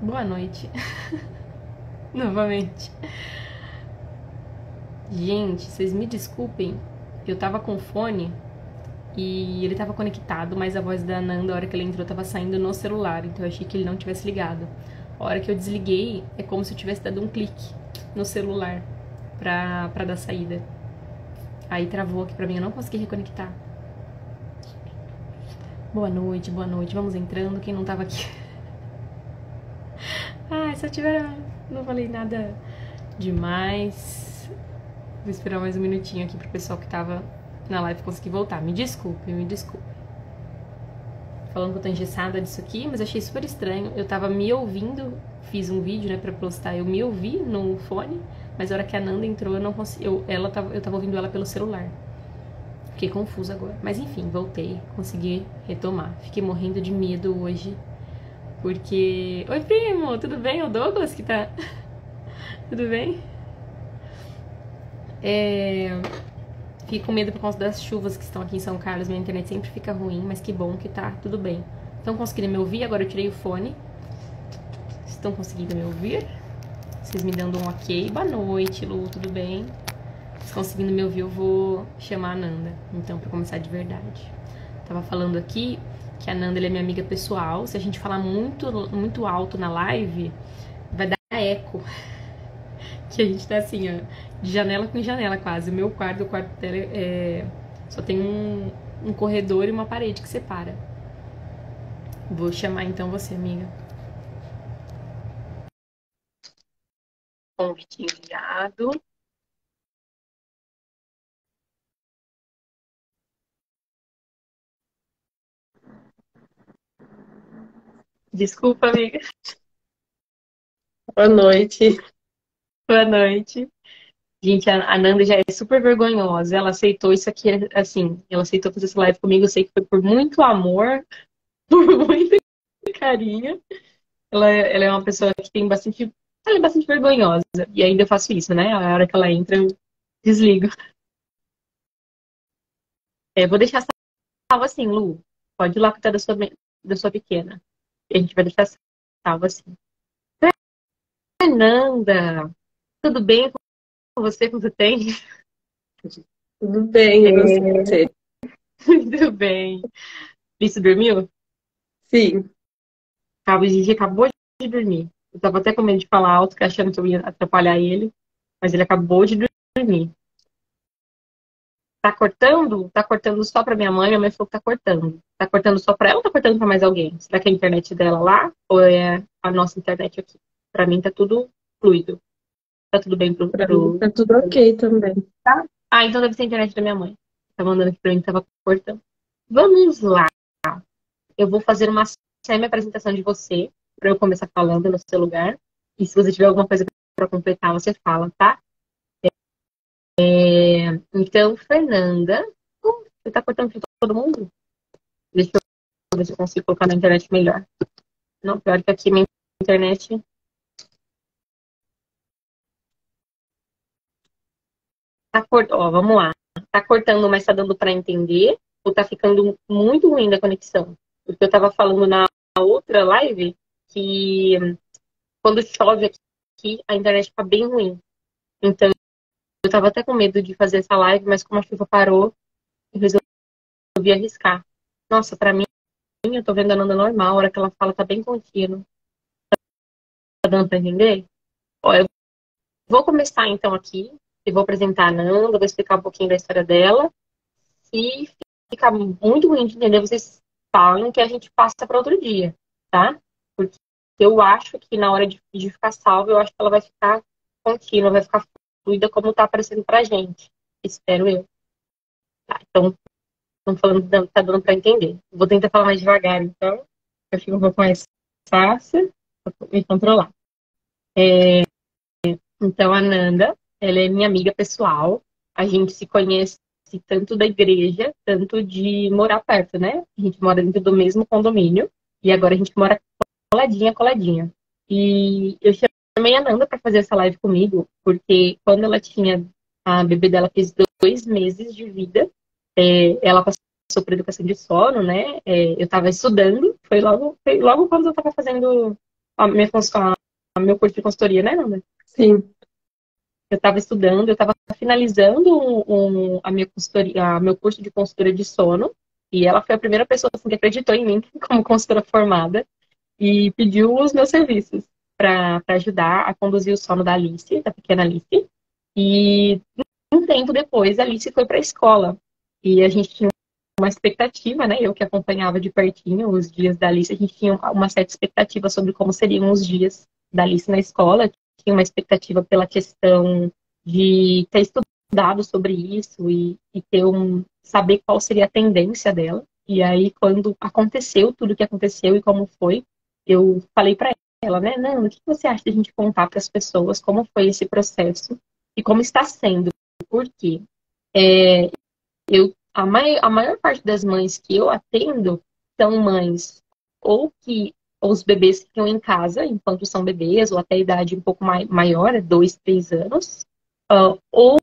Boa noite. Novamente. Gente, vocês me desculpem. Eu tava com fone e ele tava conectado, mas a voz da Nanda, a hora que ele entrou, tava saindo no celular. Então eu achei que ele não tivesse ligado. A hora que eu desliguei, é como se eu tivesse dado um clique no celular pra dar saída. Aí travou aqui pra mim, eu não consegui reconectar. Boa noite, boa noite. Vamos entrando, quem não tava aqui. Ah, se eu tiver... Não falei nada demais. Vou esperar mais um minutinho aqui pro pessoal que tava na live conseguir voltar. Me desculpe, me desculpe. Falando que eu tô engessada disso aqui, mas achei super estranho. Eu tava me ouvindo, fiz um vídeo, né, pra postar. Eu me ouvi no fone, mas a hora que a Nanda entrou, eu não consegui. Eu tava ouvindo ela pelo celular. Fiquei confusa agora. Mas enfim, voltei, consegui retomar. Fiquei morrendo de medo hoje. Porque. Oi, primo, tudo bem? É o Douglas que tá. Tudo bem? Fico com medo por causa das chuvas que estão aqui em São Carlos. Minha internet sempre fica ruim, mas que bom que tá tudo bem. Estão conseguindo me ouvir? Agora eu tirei o fone. Estão conseguindo me ouvir? Vocês me dando um ok. Boa noite, Lu, tudo bem? Se conseguindo me ouvir, eu vou chamar a Nanda. Então, pra começar de verdade. Tava falando aqui que a Nanda é minha amiga pessoal. Se a gente falar muito alto na live, vai dar eco. Que a gente tá assim, ó, de janela com janela quase. O meu quarto, o quarto dela só tem um corredor e uma parede que separa. Vou chamar então você, amiga. Convite enviado. Desculpa, amiga. Boa noite. Boa noite. Gente, a Nanda já é super vergonhosa. Ela aceitou isso aqui, assim, ela aceitou fazer essa live comigo. Eu sei que foi por muito amor, por muito carinho. Ela é uma pessoa que tem bastante. Ela é bastante vergonhosa. E ainda eu faço isso, né? A hora que ela entra, eu desligo. Vou deixar salvo assim, Lu. Pode ir lá cuidar da sua pequena. E a gente vai deixar salvo assim. Fernanda, tudo bem com você? Como você tem? Tudo bem, e você? Tudo bem. Lício dormiu? Sim. O Gigi acabou de dormir. Eu tava até com medo de falar alto, que achando que eu ia atrapalhar ele. Mas ele acabou de dormir. Tá cortando? Tá cortando só pra minha mãe. Minha mãe falou que tá cortando. Tá cortando só pra ela ou tá cortando pra mais alguém? Será que é a internet dela lá? Ou é a nossa internet aqui? Pra mim tá tudo fluido. Tá tudo bem Pra mim tá tudo ok também. tá? Ah, então deve ser a internet da minha mãe. Tá mandando aqui pra mim que tava cortando. Vamos lá. Eu vou fazer uma semi-apresentação de você, pra eu começar falando no seu lugar. E se você tiver alguma coisa pra completar, você fala, tá? Então, Fernanda. Você tá cortando pra todo mundo? Deixa eu ver se eu consigo colocar na internet melhor. Não, pior que aqui minha internet. Ó, vamos lá. Tá cortando, mas tá dando pra entender? Ou tá ficando muito ruim da conexão? Porque eu tava falando na outra live que quando chove aqui, a internet fica bem ruim. Então, eu tava até com medo de fazer essa live, mas como a chuva parou, eu resolvi arriscar. Nossa, pra mim, eu tô vendo a Nanda normal, a hora que ela fala tá bem contínuo. Tá dando pra entender? Ó, eu vou começar então aqui, e vou apresentar a Nanda, vou explicar um pouquinho da história dela. Se ficar muito ruim de entender, vocês falam que a gente passa para outro dia, tá? Porque eu acho que na hora de ficar salva, eu acho que ela vai ficar contínua, vai ficar fluida como tá aparecendo pra gente. Espero eu. Tá, então, estão falando que tá dando para entender. Vou tentar falar mais devagar, então. Eu fico um pouco mais fácil pra me controlar. Então, a Nanda, ela é minha amiga pessoal. A gente se conhece tanto da igreja, tanto de morar perto, né? A gente mora dentro do mesmo condomínio. E agora a gente mora coladinha, coladinha. E eu chamei a Nanda para fazer essa live comigo, porque quando ela tinha... A bebê dela fez 2 meses de vida. Ela passou por educação de sono, né? Eu estava estudando. Foi logo quando eu estava fazendo a minha, meu curso de consultoria, né, Nanda? Sim. Eu estava estudando, eu estava finalizando a minha consultoria, meu curso de consultoria de sono, e ela foi a primeira pessoa assim, que acreditou em mim como consultora formada e pediu os meus serviços para ajudar a conduzir o sono da Alice, da pequena Alice. E um tempo depois, a Alice foi para a escola. E a gente tinha uma expectativa, né? Eu que acompanhava de pertinho os dias da Alice, a gente tinha uma certa expectativa sobre como seriam os dias da Alice na escola. Tinha uma expectativa pela questão de ter estudado sobre isso e ter saber qual seria a tendência dela. E aí, quando aconteceu tudo o que aconteceu e como foi, eu falei para ela, né? Não, o que você acha de a gente contar para as pessoas como foi esse processo e como está sendo? Por quê? A maior parte das mães que eu atendo são mães ou que os bebês ficam em casa enquanto são bebês, ou até a idade um pouco maior, 2, 3 anos, ou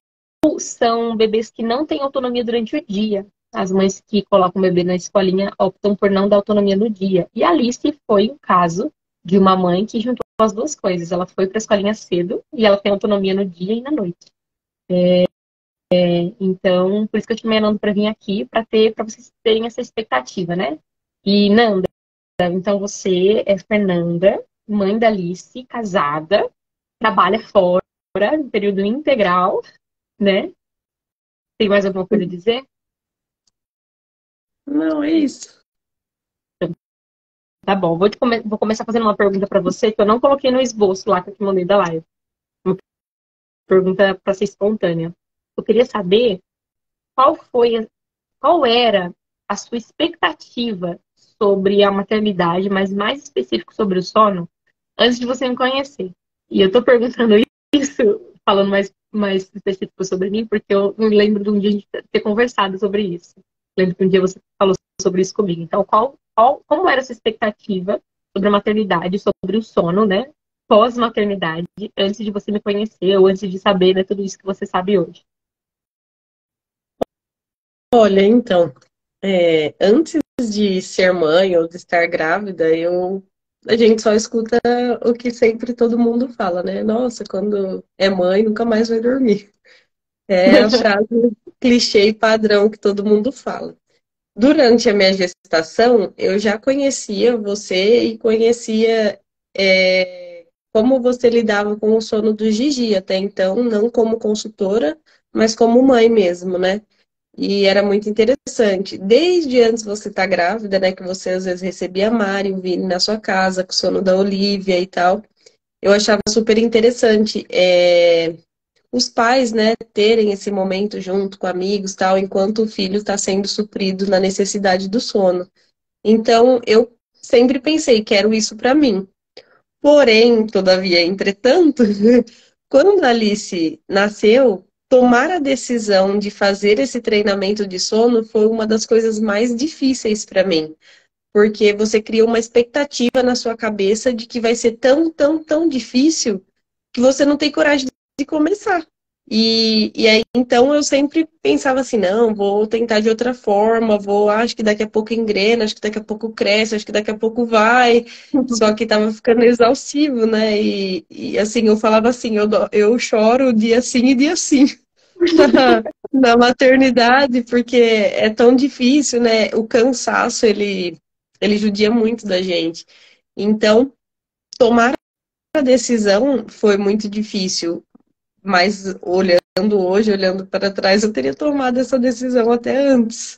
são bebês que não têm autonomia durante o dia. As mães que colocam o bebê na escolinha optam por não dar autonomia no dia. E a Alice foi um caso de uma mãe que juntou as duas coisas. Ela foi para a escolinha cedo e ela tem autonomia no dia e na noite. Então, por isso que eu chamei a Nanda para vir aqui, para vocês terem essa expectativa, né? E Nanda, então você é Fernanda, mãe da Alice, casada, trabalha fora, em período integral, né? Tem mais alguma coisa a dizer? Não, é isso. Tá bom, vou começar fazendo uma pergunta para você que eu não coloquei no esboço lá que eu te mandei da live. Uma pergunta para ser espontânea. Eu queria saber qual foi, qual era a sua expectativa sobre a maternidade, mas mais específico sobre o sono, antes de você me conhecer. E eu tô perguntando isso, falando mais específico sobre mim, porque eu me lembro de um dia a gente ter conversado sobre isso. Lembro que um dia você falou sobre isso comigo. Então, como era a sua expectativa sobre a maternidade, sobre o sono, né? Pós-maternidade, antes de você me conhecer, ou antes de saber, né, tudo isso que você sabe hoje. Olha, então, antes de ser mãe ou de estar grávida, a gente só escuta o que sempre todo mundo fala, né? Nossa, quando é mãe, nunca mais vai dormir. É a frase clichê e padrão que todo mundo fala. Durante a minha gestação, eu já conhecia você e conhecia como você lidava com o sono do Gigi, até então, não como consultora, mas como mãe mesmo, né? E era muito interessante. Desde antes de você estar grávida, né, que você às vezes recebia a Mari, o Vini na sua casa, com o sono da Olivia e tal, eu achava super interessante. Os pais, né, terem esse momento junto com amigos, tal, enquanto o filho está sendo suprido na necessidade do sono. Então, eu sempre pensei, quero isso para mim. Porém, todavia, entretanto, quando a Alice nasceu, tomar a decisão de fazer esse treinamento de sono foi uma das coisas mais difíceis para mim, porque você cria uma expectativa na sua cabeça de que vai ser tão, tão, tão difícil que você não tem coragem de começar. E aí, então, eu sempre pensava assim, não, vou tentar de outra forma, acho que daqui a pouco engrena, acho que daqui a pouco cresce, acho que daqui a pouco vai. Só que tava ficando exaustivo, né? E assim, eu falava assim, eu choro dia sim e dia sim na maternidade, porque é tão difícil, né? O cansaço, ele judia muito da gente. Então, tomar a decisão foi muito difícil, mas olhando hoje, olhando para trás, eu teria tomado essa decisão até antes.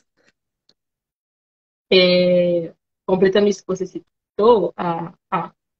Completando isso que você citou,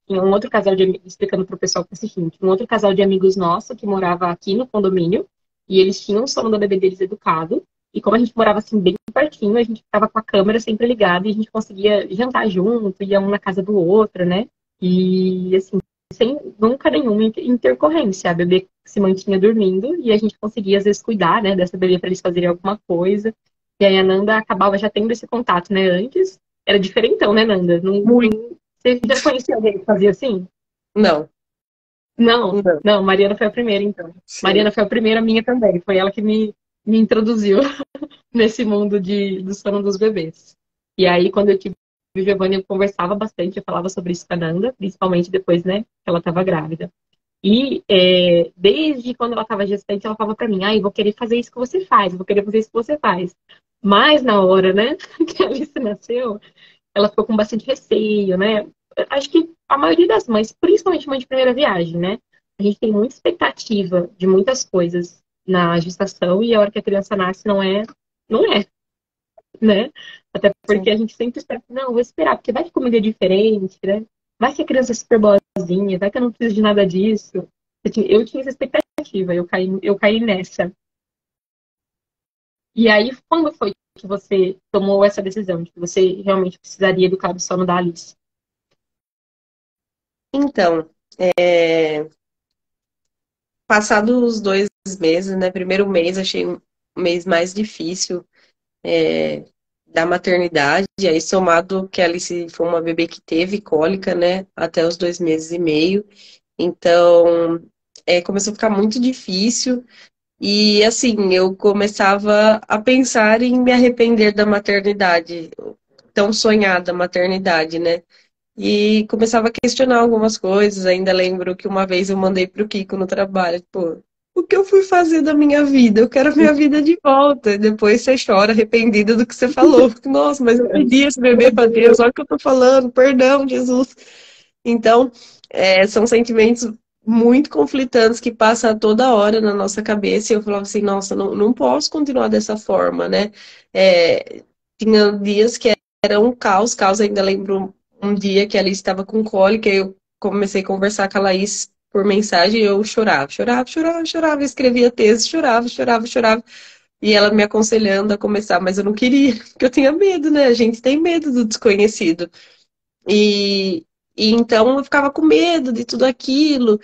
tinha um outro casal de amigos, explicando para o pessoal que é o seguinte, um outro casal de amigos nosso que morava aqui no condomínio, e eles tinham o sono da bebê deles educado, e como a gente morava assim bem pertinho, a gente ficava com a câmera sempre ligada e a gente conseguia jantar junto, ia um na casa do outro, né? E assim, sem nunca nenhuma intercorrência. A bebê se mantinha dormindo e a gente conseguia às vezes cuidar, né, dessa bebê para eles fazerem alguma coisa. E aí a Nanda acabava já tendo esse contato, né, antes. Era diferentão, né, Nanda? Muito. Você já conhecia alguém que fazia assim? Não, Não, não. não, Mariana foi a primeira, então. Sim. Mariana foi a primeira minha também. Foi ela que me introduziu nesse mundo do sono dos bebês. E aí, quando eu tive e o Giovanni eu conversava bastante, eu falava sobre isso com a Nanda, principalmente depois, né, que ela estava grávida. E desde quando ela estava gestante, ela falava para mim, eu vou querer fazer isso que você faz, eu vou querer fazer isso que você faz. Mas na hora, né, que a Alice nasceu, ela ficou com bastante receio, né? Acho que a maioria das mães, principalmente mãe de primeira viagem, né? A gente tem muita expectativa de muitas coisas na gestação e a hora que a criança nasce não é, né? Até porque Sim. a gente sempre espera, não, vou esperar, porque vai que comida é diferente, né? Vai que a criança é super boazinha, vai que eu não preciso de nada disso. Eu tinha essa expectativa, eu caí nessa. E aí, quando foi que você tomou essa decisão de que você realmente precisaria do cabo sono da Alice? Então, passados os 2 meses, né? Primeiro mês, achei um mês mais difícil da maternidade. Aí, somado que a Alice foi uma bebê que teve cólica, né? Até os 2 meses e meio. Então, começou a ficar muito difícil. E, assim, eu começava a pensar em me arrepender da maternidade, tão sonhada maternidade, né? E começava a questionar algumas coisas. Ainda lembro que uma vez eu mandei pro Kiko no trabalho, pô, o que eu fui fazer da minha vida? Eu quero a minha vida de volta. E depois você chora arrependida do que você falou. Nossa, mas eu pedi esse bebê para Deus, olha o que eu tô falando, perdão, Jesus. Então, são sentimentos muito conflitantes que passam a toda hora na nossa cabeça. E eu falava assim, nossa, não posso continuar dessa forma, né? Tinha dias que era um caos, ainda lembro um dia que a Alice estava com cólica, eu comecei a conversar com a Laís por mensagem e eu chorava, escrevia texto, chorava. E ela me aconselhando a começar, mas eu não queria, porque eu tinha medo, né? A gente tem medo do desconhecido. E, e então eu ficava com medo de tudo aquilo.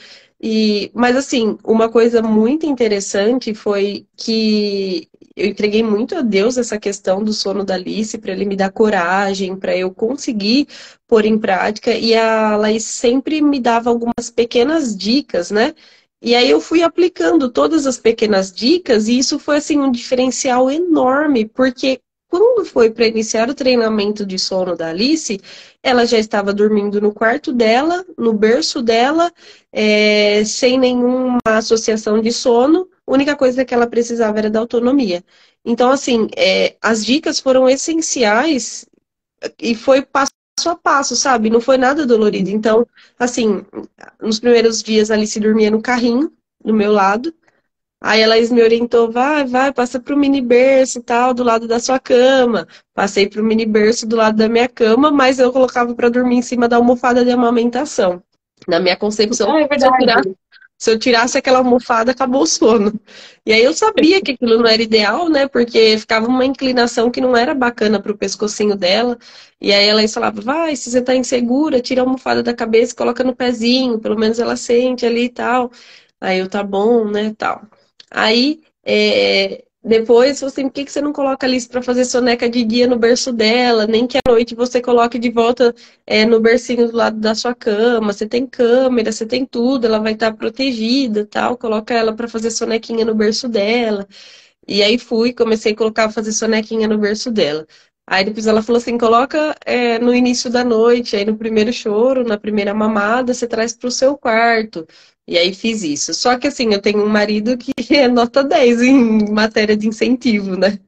Mas assim, uma coisa muito interessante foi que eu entreguei muito a Deus essa questão do sono da Alice, para ele me dar coragem, para eu conseguir pôr em prática. E a Laís sempre me dava algumas pequenas dicas, né? E aí eu fui aplicando todas as pequenas dicas, e isso foi assim um diferencial enorme, porque quando foi para iniciar o treinamento de sono da Alice, ela já estava dormindo no quarto dela, no berço dela, sem nenhuma associação de sono. A única coisa que ela precisava era da autonomia. Então, assim, as dicas foram essenciais e foi passo a passo, sabe? Não foi nada dolorido. Então, assim, nos primeiros dias ali se dormia no carrinho, do meu lado. Aí ela me orientou, vai, passa pro mini berço e tal, do lado da sua cama. Passei pro mini berço do lado da minha cama, mas eu colocava para dormir em cima da almofada de amamentação. Na minha concepção, Ah, é verdade. se eu tirasse aquela almofada, acabou o sono. E aí eu sabia que aquilo não era ideal, né? Porque ficava uma inclinação que não era bacana pro pescocinho dela. E aí ela falava, vai, se você tá insegura, tira a almofada da cabeça e coloca no pezinho, pelo menos ela sente ali e tal. Aí eu, tá bom, né, tal. Aí, depois, você, por que que você não coloca a Alice para fazer soneca de dia no berço dela, nem que à noite você coloque de volta no bercinho do lado da sua cama? Você tem câmera, você tem tudo, ela vai estar protegida, tal. Coloca ela para fazer sonequinha no berço dela. E aí comecei a colocar, fazer sonequinha no berço dela. Aí depois ela falou assim, coloca no início da noite, aí no primeiro choro, na primeira mamada, você traz para o seu quarto. E aí fiz isso. Só que assim, eu tenho um marido que é nota 10 em matéria de incentivo, né?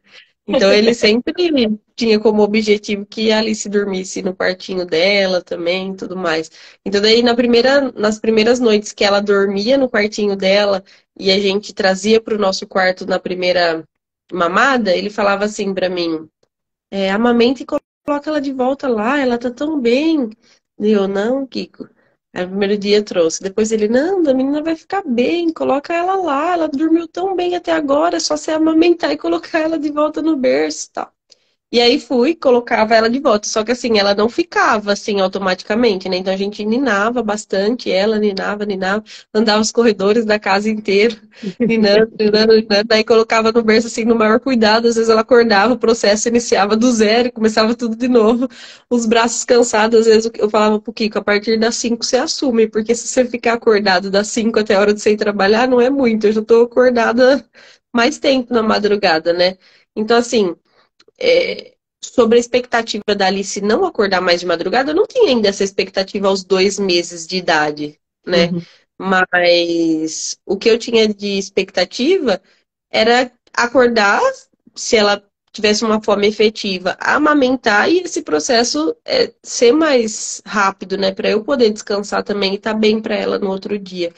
Então ele sempre tinha como objetivo que a Alice dormisse no quartinho dela também, tudo mais. Então daí nas primeiras noites que ela dormia no quartinho dela e a gente trazia para o nosso quarto na primeira mamada, ele falava assim para mim: amamenta e coloca ela de volta lá, ela tá tão bem. E eu, não, Kiko. Aí, o primeiro dia trouxe. Depois ele, não, a menina vai ficar bem, coloca ela lá, ela dormiu tão bem até agora, é só você amamentar e colocar ela de volta no berço e tal. E aí colocava ela de volta. Só que assim, ela não ficava assim automaticamente, né? Então a gente ninava bastante, ela ninava, andava os corredores da casa inteira, ninando. Daí colocava no berço assim, no maior cuidado. Às vezes ela acordava, o processo iniciava do zero, e começava tudo de novo. Os braços cansados, às vezes eu falava pro Kiko, a partir das 5 você assume, porque se você ficar acordado das 5 até a hora de você ir trabalhar, não é muito. Eu já tô acordada mais tempo na madrugada, né? Então, assim, sobre a expectativa da Alice não acordar mais de madrugada, eu não tinha ainda essa expectativa aos 2 meses de idade, né? Uhum. Mas o que eu tinha de expectativa era acordar, se ela tivesse uma fome efetiva, amamentar e esse processo ser mais rápido, né? Para eu poder descansar também e estar bem para ela no outro dia.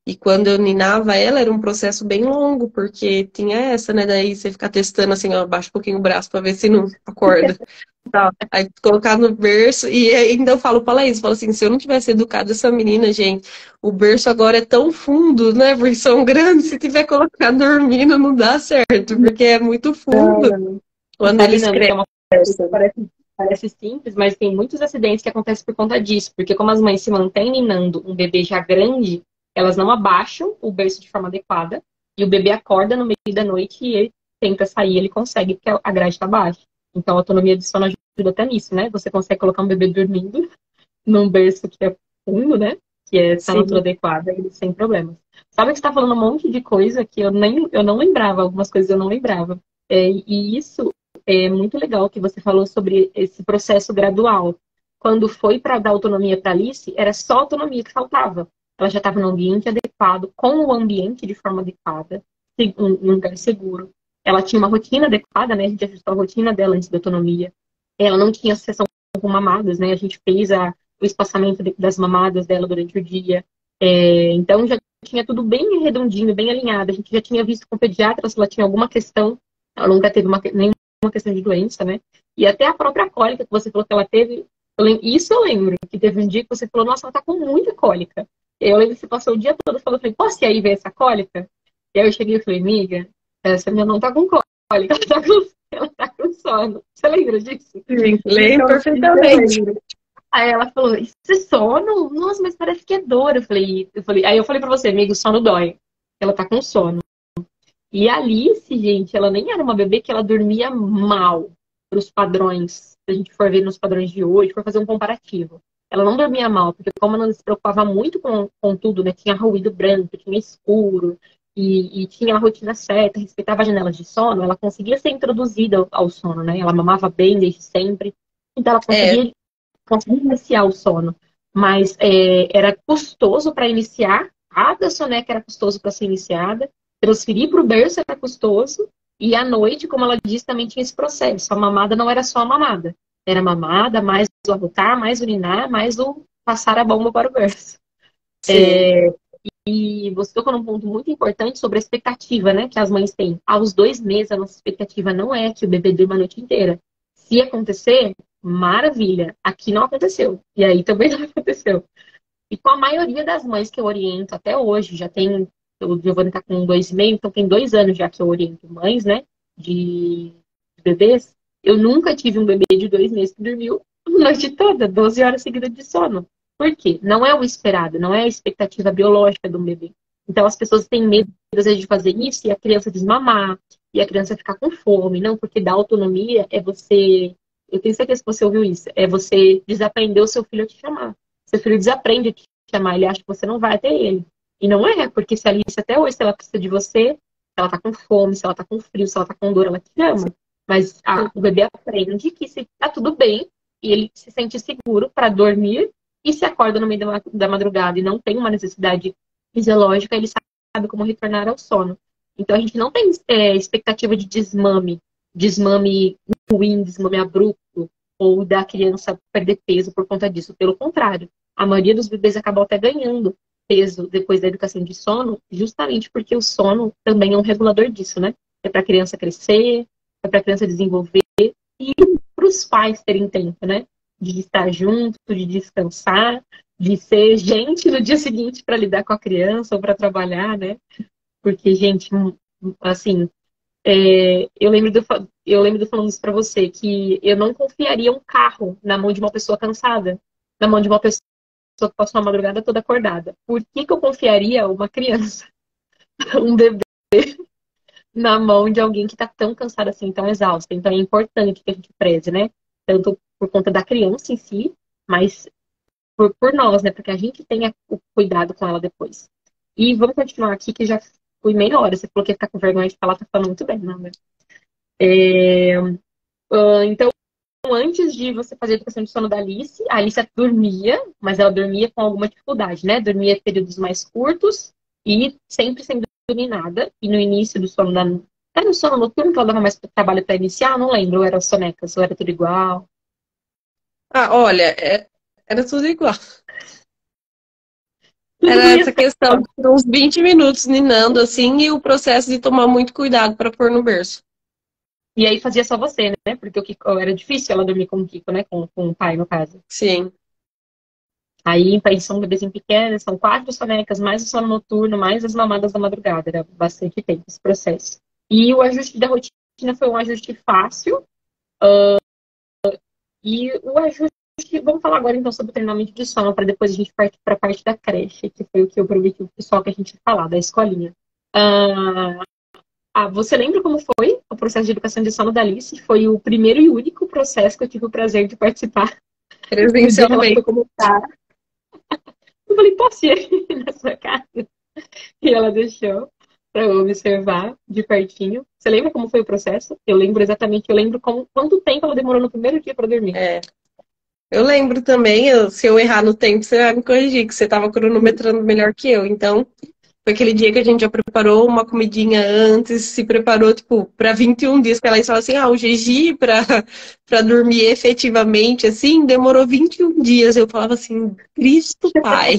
E quando eu ninava ela, era um processo bem longo, porque tinha essa, né? Daí você ficar testando assim, ó, abaixa um pouquinho o braço para ver se não acorda. Tá. Aí colocar no berço, e ainda eu falo pra Laís, falo assim, se eu não tivesse educado essa menina, gente, o berço agora é tão fundo, né? Porque são grandes, se tiver colocado dormindo, não dá certo, porque é muito fundo quando Sabe, eles Nando, que é uma coisa que crescem. parece simples, mas tem muitos acidentes que acontecem por conta disso. Porque como as mães se mantêm ninando um bebê já grande, elas não abaixam o berço de forma adequada, e o bebê acorda no meio da noite e ele tenta sair, ele consegue, porque a grade está baixa. Então a autonomia de sono ajuda até nisso, né? Você consegue colocar um bebê dormindo num berço que é fundo, né? Que está na altura Sim. adequada, e sem problemas. Sabe que você está falando um monte de coisa que eu não lembrava, algumas coisas eu não lembrava. E isso é muito legal que você falou sobre esse processo gradual. Quando foi para dar autonomia para Alice, era só autonomia que faltava. Ela já estava no ambiente adequado, com o ambiente de forma adequada, um lugar seguro. Ela tinha uma rotina adequada, né? A gente ajustou a rotina dela antes da autonomia. Ela não tinha sessão com mamadas, né? A gente fez o espaçamento das mamadas dela durante o dia. Então já tinha tudo bem redondinho, bem alinhado. A gente já tinha visto com o pediatra se ela tinha alguma questão. Ela nunca teve nenhuma questão de doença, né? E até a própria cólica que você falou que ela teve, isso eu lembro, que teve um dia que você falou, nossa, ela tá com muita cólica. Eu lembro que você passou o dia todo falando, eu falei, posso ir aí ver essa cólica? E aí eu cheguei e falei, amiga, essa minha não tá com cólica, ela tá com sono. Você lembra disso? Sim, lembro Então, isso eu perfeitamente. lembro. Aí ela falou, isso é sono? Nossa, mas parece que é dor. Aí eu falei pra você, amigo, sono dói. Ela tá com sono. E a Alice, gente, ela nem era uma bebê que ela dormia mal para os padrões. Se a gente for ver nos padrões de hoje, for fazer um comparativo. Ela não dormia mal, porque como ela se preocupava muito com tudo, né? Tinha ruído branco, tinha escuro, e tinha a rotina certa, respeitava as janelas de sono, ela conseguia ser introduzida ao sono, né? Ela mamava bem desde sempre. Então ela É, conseguia iniciar o sono. Mas era custoso para iniciar, a soneca era custoso para ser iniciada, transferir para o berço era custoso, e à noite, como ela disse, também tinha esse processo. A mamada não era só a mamada. Era mamada, mais o arrotar, mais urinar, mais o passar a bomba para o berço. sim. E você tocou num ponto muito importante sobre a expectativa, né, que as mães têm. Aos 2 meses, a nossa expectativa não é que o bebê durma a noite inteira. Se acontecer, maravilha. Aqui não aconteceu. E aí também não aconteceu. E com a maioria das mães que eu oriento até hoje, já tem, o Giovanni tá com 2,5, então tem 2 anos já que eu oriento mães, né, de bebês. Eu nunca tive um bebê de 2 meses que dormiu a noite toda, 12 horas seguidas de sono. Por quê? Não é o esperado, não é a expectativa biológica do bebê. Então as pessoas têm medo, às vezes, de fazer isso e a criança desmamar, e a criança ficar com fome. Não, porque dar autonomia é você. Eu tenho certeza que você ouviu isso. É você desaprender o seu filho a te chamar. Seu filho desaprende a te chamar, ele acha que você não vai até ele. E não é, porque se a Alice até hoje, se ela precisa de você, se ela tá com fome, se ela tá com frio, se ela tá com dor, ela te chama. Mas o bebê aprende que se tá tudo bem e ele se sente seguro para dormir e se acorda no meio da madrugada e não tem uma necessidade fisiológica, ele sabe como retornar ao sono. Então a gente não tem expectativa de desmame ruim, desmame abrupto, ou da criança perder peso por conta disso. Pelo contrário, a maioria dos bebês acabam até ganhando peso depois da educação de sono, justamente porque o sono também é um regulador disso, né? É para a criança crescer, é para a criança desenvolver e para os pais terem tempo, né? De estar junto, de descansar, de ser gente no dia seguinte para lidar com a criança ou para trabalhar, né? Porque, gente, assim, eu lembro de falando isso para você, que eu não confiaria um carro na mão de uma pessoa cansada, na mão de uma pessoa que passou a madrugada toda acordada. Por que eu confiaria uma criança, um bebê, na mão de alguém que está tão cansado assim, tão exausto? Então é importante que a gente preze, né? Tanto por conta da criança em si, mas por nós, né? Porque a gente tenha o cuidado com ela depois. E vamos continuar aqui, que já fui meia hora. Você falou que ia ficar com vergonha de falar, tá falando muito bem, não, né? Então, antes de você fazer a educação de sono da Alice, a Alice dormia, mas ela dormia com alguma dificuldade, né? Dormia períodos mais curtos e sempre sem dormir nada. E no início do sono era no sono noturno que ela dava mais trabalho para iniciar? Não lembro, ou era sonecas, ou era tudo igual. Ah, olha, era tudo igual. Tudo Era doía essa questão de uns 20 minutos ninando, assim, e o processo de tomar muito cuidado para pôr no berço. E aí fazia só você, né? Porque o Kiko era difícil ela dormir com o Kiko, né? Com o pai, no caso. Sim. Aí, são bebezinho pequenos, são 4 sonecas, mais o sono noturno, mais as mamadas da madrugada. Era bastante tempo esse processo. E o ajuste da rotina foi um ajuste fácil. E o ajuste. Vamos falar agora então sobre o treinamento de sono, para depois a gente partir para a parte da creche, que foi o que eu prometi o pessoal que a gente ia falar, da escolinha. Você lembra como foi o processo de educação de sono da Alice? Foi o primeiro e único processo que eu tive o prazer de participar. No dia que ela foi Presencialmente. começar. Eu falei, posso ir na sua casa? E ela deixou para eu observar de pertinho. Você lembra como foi o processo? Eu lembro exatamente, quanto tempo ela demorou no primeiro dia para dormir. É. Eu lembro também, se eu errar no tempo, você vai me corrigir, que você estava cronometrando melhor que eu. Então, foi aquele dia que a gente já preparou uma comidinha antes, se preparou, tipo, para 21 dias, que ela falou assim, o Gigi para dormir efetivamente, assim, demorou 21 dias. Eu falava assim, Cristo Pai,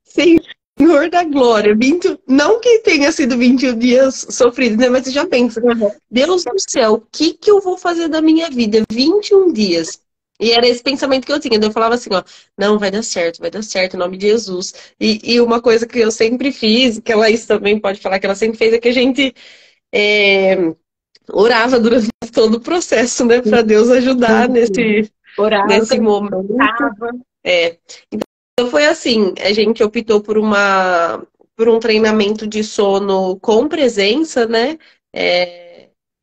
Senhor da Glória, 20, não que tenha sido 21 dias sofridos, né? Mas você já pensa, Uhum. Deus do céu, o que eu vou fazer da minha vida? 21 dias. E era esse pensamento que eu tinha. Eu falava assim, ó, não, vai dar certo, em nome de Jesus. E uma coisa que eu sempre fiz, que ela isso também pode falar que ela sempre fez, é que a gente orava durante todo o processo, né? Para Deus ajudar Orava, nesse momento. cantava. Então foi assim, a gente optou por um treinamento de sono com presença, né?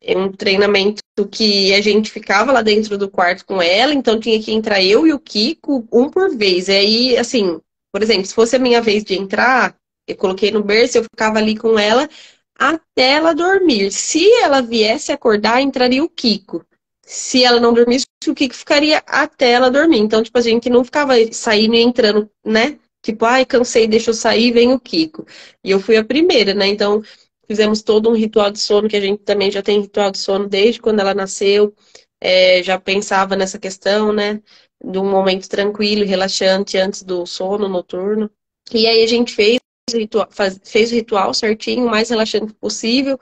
É um treinamento que a gente ficava lá dentro do quarto com ela, então tinha que entrar eu e o Kiko, um por vez. E aí, assim, por exemplo, se fosse a minha vez de entrar, eu coloquei no berço, eu ficava ali com ela até ela dormir. Se ela viesse acordar, entraria o Kiko. Se ela não dormisse, o Kiko ficaria até ela dormir. Então, tipo, a gente não ficava saindo e entrando, né? Tipo, ai, cansei, deixa eu sair, vem o Kiko. E eu fui a primeira, né? Então, fizemos todo um ritual de sono, que a gente também já tem ritual de sono desde quando ela nasceu. Já pensava nessa questão, né? De um momento tranquilo e relaxante antes do sono noturno. E aí a gente fez o ritual certinho, o mais relaxante possível,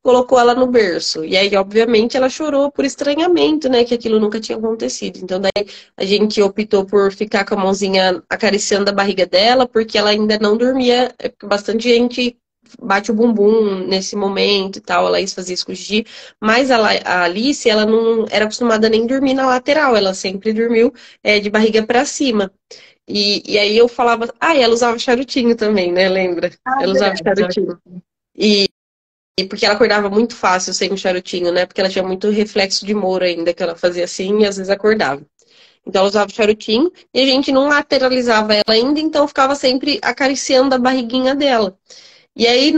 colocou ela no berço. E aí, obviamente, ela chorou por estranhamento, né? Que aquilo nunca tinha acontecido. Então, daí a gente optou por ficar com a mãozinha acariciando a barriga dela, porque ela ainda não dormia. Bastante gente bate o bumbum nesse momento e tal, a Laís fazia isso com o Gigi, mas a Alice, ela não era acostumada nem dormir na lateral, ela sempre dormiu de barriga para cima. E aí eu falava, e ela usava charutinho também, né? Lembra? Ela usava Verdade. charutinho. E porque ela acordava muito fácil sem o charutinho, né? Porque ela tinha muito reflexo de Moura ainda, que ela fazia assim e às vezes acordava. Então ela usava o charutinho e a gente não lateralizava ela ainda, então ficava sempre acariciando a barriguinha dela. E aí,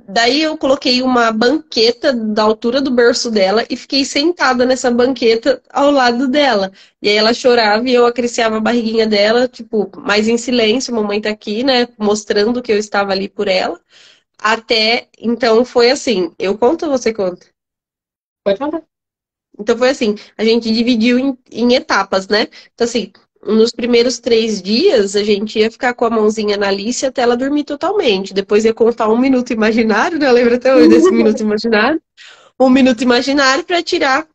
daí eu coloquei uma banqueta da altura do berço dela e fiquei sentada nessa banqueta ao lado dela. E aí ela chorava e eu acariciava a barriguinha dela, tipo, mais em silêncio, mamãe tá aqui, né? Mostrando que eu estava ali por ela. Até, então foi assim, eu conto ou você conta? Pode contar. Então foi assim, a gente dividiu em etapas, né? Então assim, nos primeiros 3 dias a gente ia ficar com a mãozinha na Alice até ela dormir totalmente. Depois ia contar um minuto imaginário, né? Lembra até hoje desse minuto imaginário? Um minuto imaginário para tirar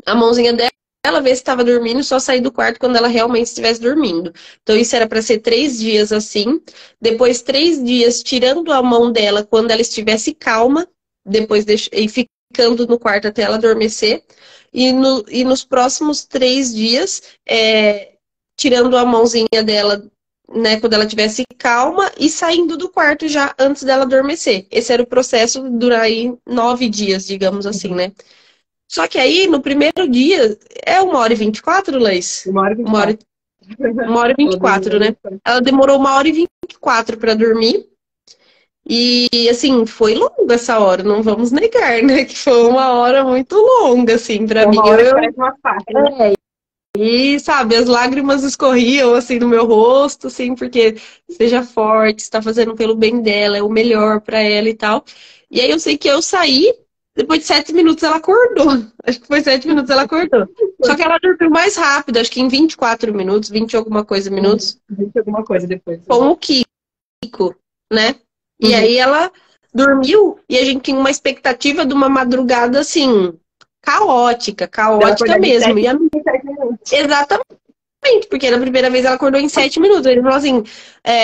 a mãozinha dela, ver se estava dormindo, só sair do quarto quando ela realmente estivesse dormindo. Então isso era para ser 3 dias assim. Depois 3 dias tirando a mão dela quando ela estivesse calma, depois e ficando no quarto até ela adormecer. E nos próximos 3 dias, tirando a mãozinha dela, né, quando ela estivesse calma e saindo do quarto já antes dela adormecer. Esse era o processo, durar aí 9 dias, digamos assim, né? Só que aí, no primeiro dia, é 1h24, Laís? 1h24. 1h24, né? Ela demorou 1h24 para dormir. E, assim, foi longa essa hora, não vamos negar, né? Que foi uma hora muito longa, assim, pra mim. Uma hora que parece uma faca, né? E, sabe, as lágrimas escorriam, assim, no meu rosto, assim, porque seja forte, está fazendo pelo bem dela, é o melhor pra ela e tal. E aí eu sei que eu saí, depois de 7 minutos ela acordou. Acho que foi 7 minutos ela acordou. Só que ela dormiu mais rápido, acho que em 24 minutos, 20 e alguma coisa minutos, Disse alguma coisa depois. com o Kiko, né? E Uhum. aí ela dormiu e a gente tinha uma expectativa de uma madrugada, assim, caótica, Dela caótica acordar de mesmo. 7 E a em 7 minutos. Exatamente, porque na primeira vez ela acordou em 7 minutos. Ele falou assim,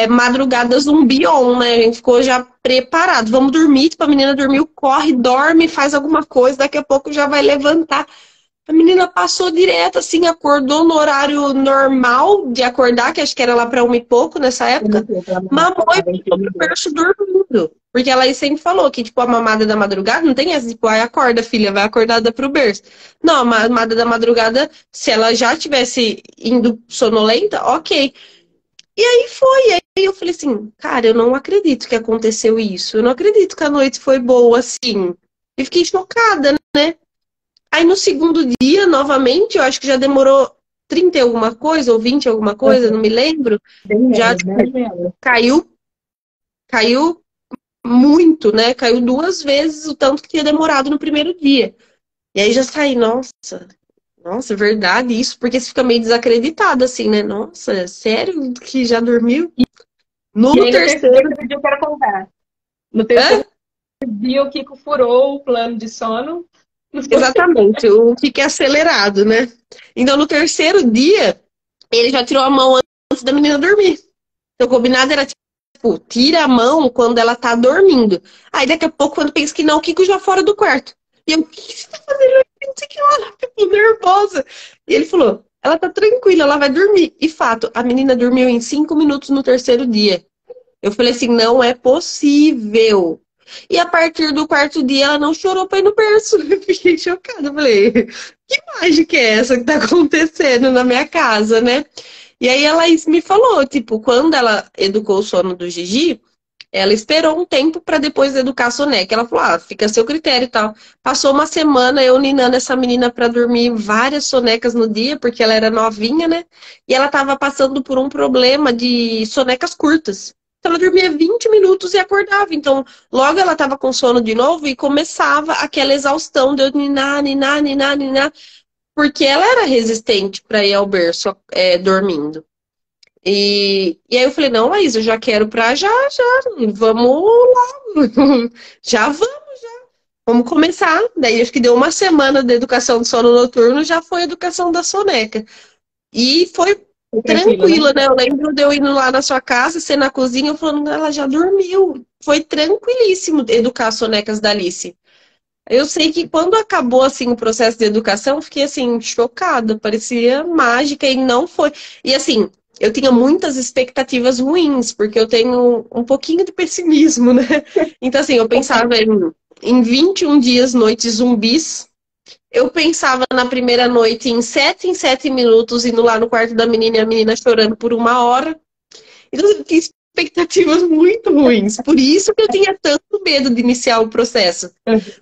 madrugada zumbi on, né? A gente ficou já preparado. Vamos dormir, tipo, a menina dormiu, corre, dorme, faz alguma coisa, daqui a pouco já vai levantar. A menina passou direto, assim, acordou no horário normal de acordar, que acho que era lá para 1 e pouco nessa época. Mamou e ficou pro berço dormindo. Porque ela aí sempre falou que, tipo, a mamada da madrugada não tem essa, tipo, ai, acorda, filha, vai acordada pro berço. Não, a mamada da madrugada, se ela já tivesse indo sonolenta, ok. E aí foi, aí eu falei assim, cara, eu não acredito que aconteceu isso. Eu não acredito que a noite foi boa assim. E fiquei chocada, né? Aí no segundo dia, novamente, eu acho que já demorou 30 e alguma coisa, ou 20 e alguma coisa, não me lembro. Bem Já, menos, tipo, bem menos. caiu muito, né? Caiu 2 vezes o tanto que tinha demorado no primeiro dia. E aí já saí, nossa, é verdade isso, porque você fica meio desacreditado, assim, né? Nossa, sério que já dormiu? No E aí no terceiro. terceiro dia eu quero contar. No Hã? terceiro dia o Kiko furou o plano de sono. Exatamente, o que é acelerado, né? Então, no terceiro dia, ele já tirou a mão antes da menina dormir. Então, o combinado era, tipo, tira a mão quando ela tá dormindo. Aí, daqui a pouco, quando pensa que não, o Kiko já fora do quarto. E eu, o que você tá fazendo aí? Não sei o que lá, tipo, nervosa. E ele falou, ela tá tranquila, ela vai dormir. E fato, a menina dormiu em 5 minutos no terceiro dia. Eu falei assim, não é possível. E a partir do quarto dia, ela não chorou pra ir no berço. Eu fiquei chocada. Eu falei, que mágica é essa que tá acontecendo na minha casa, né? E aí a Laís me falou, tipo, quando ela educou o sono do Gigi, ela esperou um tempo para depois educar a soneca. Ela falou, fica a seu critério e tal. Passou uma semana eu ninando essa menina para dormir várias sonecas no dia, porque ela era novinha, né? E ela tava passando por um problema de sonecas curtas. Então ela dormia 20 minutos e acordava. Então, logo ela tava com sono de novo e começava aquela exaustão de eu ninar, ninar, ninar, ninar, porque ela era resistente para ir ao berço dormindo. E aí eu falei, não, Laís, eu já quero pra já, vamos lá, já vamos começar. Daí acho que deu uma semana de educação do sono noturno, já foi educação da soneca. E foi Foi tranquilo, né? tranquila, né? Eu lembro de eu indo lá na sua casa, você na cozinha, eu falando, ela já dormiu. Foi tranquilíssimo educar as sonecas da Alice. Eu sei que quando acabou assim o processo de educação, eu fiquei assim chocada, parecia mágica e não foi. E assim, eu tinha muitas expectativas ruins, porque eu tenho um pouquinho de pessimismo, né? Então assim, eu pensava em 21 dias noites zumbis. Eu pensava na primeira noite em 7 minutos indo lá no quarto da menina e a menina chorando por 1 hora. Então, eu tinha expectativas muito ruins. Por isso que eu tinha tanto medo de iniciar o processo.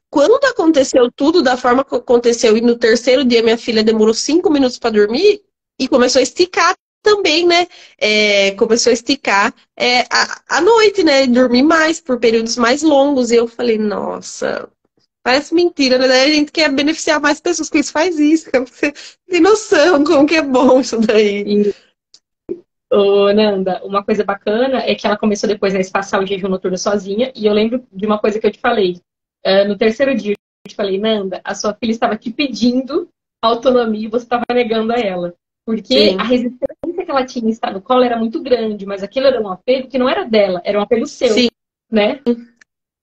Quando aconteceu tudo da forma que aconteceu, e no terceiro dia minha filha demorou 5 minutos para dormir, e começou a esticar também, né? Começou a esticar a noite, né? Dormir mais, por períodos mais longos. E eu falei, nossa, parece mentira, né? A gente quer beneficiar mais pessoas com isso, faz isso. Você tem noção como que é bom isso daí. E, ô, Nanda, uma coisa bacana é que ela começou depois a espaçar o jejum noturno sozinha. E eu lembro de uma coisa que eu te falei. No terceiro dia, eu te falei, Nanda, a sua filha estava te pedindo autonomia e você estava negando a ela. Porque a Sim, resistência que ela tinha em estar no colo era muito grande, mas aquilo era um apego que não era dela, era um apego seu, sim, né?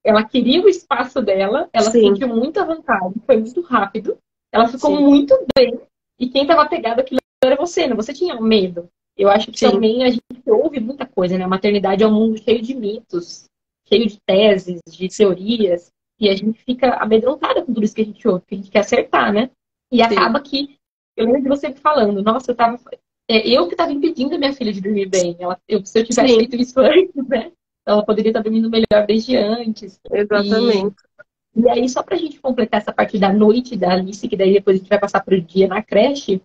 Ela queria o espaço dela, ela sim, sentiu muita vontade, foi muito rápido, ela ficou sim, muito bem, e quem estava pegado aquilo era você, não? Você tinha medo. Eu acho que sim, também a gente ouve muita coisa, né? A maternidade é um mundo cheio de mitos, cheio de teses, de teorias, e a gente fica amedrontada com tudo isso que a gente ouve, porque a gente quer acertar, né? E sim, acaba que, eu lembro de você falando, nossa, eu que estava impedindo a minha filha de dormir bem. Se eu tivesse sim. feito isso antes, né? ela poderia estar dormindo melhor desde antes. E, Exatamente. e aí, só pra gente completar essa parte da noite da Alice, que daí depois a gente vai passar pro dia na creche,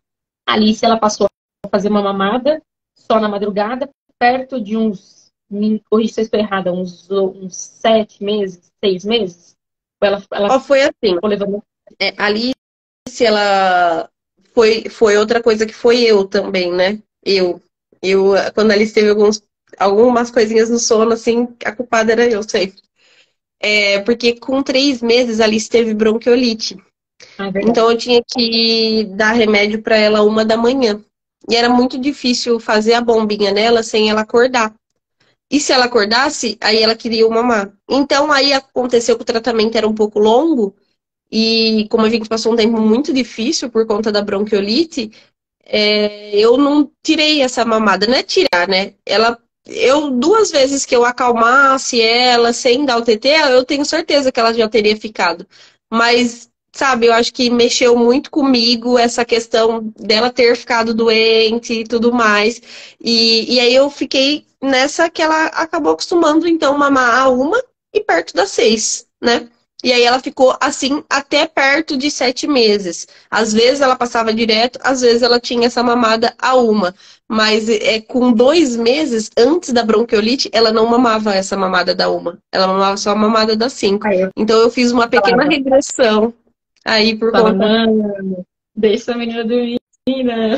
a Alice, ela passou a fazer uma mamada só na madrugada, perto de uns, hoje se eu estou errada, uns 7 meses, 6 meses. Ela Ó, foi assim. ficou levando. A Alice, ela foi outra coisa que foi eu também, né? Eu quando a Alice teve algumas coisinhas no sono, assim, a culpada era eu, sei. Porque com 3 meses a Alice teve bronquiolite. Ah, é verdade. Então eu tinha que dar remédio para ela 1 da manhã. E era muito difícil fazer a bombinha nela sem ela acordar. E se ela acordasse, aí ela queria mamar. Então aí aconteceu que o tratamento era um pouco longo. E como a gente passou um tempo muito difícil por conta da bronquiolite, eu não tirei essa mamada. Não é tirar, né? Eu, 2 vezes que eu acalmasse ela sem dar o TT, eu tenho certeza que ela já teria ficado. Mas, sabe, eu acho que mexeu muito comigo essa questão dela ter ficado doente e tudo mais. E aí eu fiquei nessa que ela acabou acostumando, então, mamar a 1 e perto das 6, né? E aí ela ficou assim até perto de 7 meses. Às vezes ela passava direto, às vezes ela tinha essa mamada a 1. Mas com 2 meses antes da bronquiolite, ela não mamava essa mamada da 1. Ela mamava só a mamada da 5. Aí eu Então eu fiz uma pequena falava, regressão aí por falava, conta. não, deixa a menina dormir, né?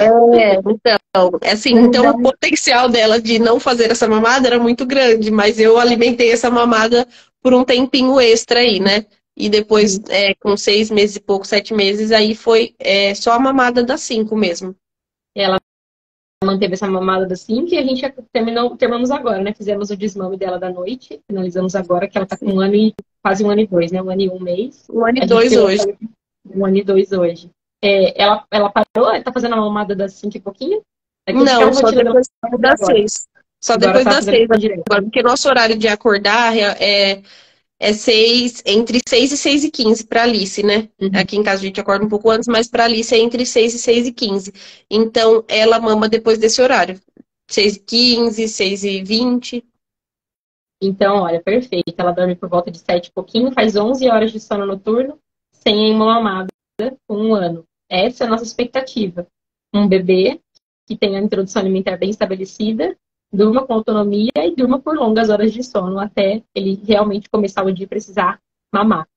Então o potencial dela de não fazer essa mamada era muito grande, mas eu alimentei essa mamada por um tempinho extra aí, né? E depois, com 6 meses e pouco, 7 meses, aí foi só a mamada da 5 mesmo. Ela manteve essa mamada da 5 e a gente terminamos agora, né? Fizemos o desmame dela da noite, finalizamos agora, que ela tá com 1 ano e quase 1 ano e 2, né? 1 ano e 1 mês. 1 ano e 2 Fez hoje. 1 ano e 2 hoje. Ela parou, ela tá fazendo a mamada das 5 e pouquinho. É que Não, a só rotina dela depois das agora. 6. Só Agora depois tá das fazendo 6 direto. agora, porque nosso horário de acordar é entre 6 e 6h15 para Alice, né? Uhum. Aqui em casa a gente acorda um pouco antes, mas para Alice é entre 6 e 6h15. Então ela mama depois desse horário. 6h15, 6h20. Então, olha, perfeito. Ela dorme por volta de 7 e pouquinho, faz 11 horas de sono noturno, sem uma mamada, com 1 ano. Essa é a nossa expectativa. Um bebê que tenha a introdução alimentar bem estabelecida, durma com autonomia e durma por longas horas de sono, até ele realmente começar o dia e precisar mamar.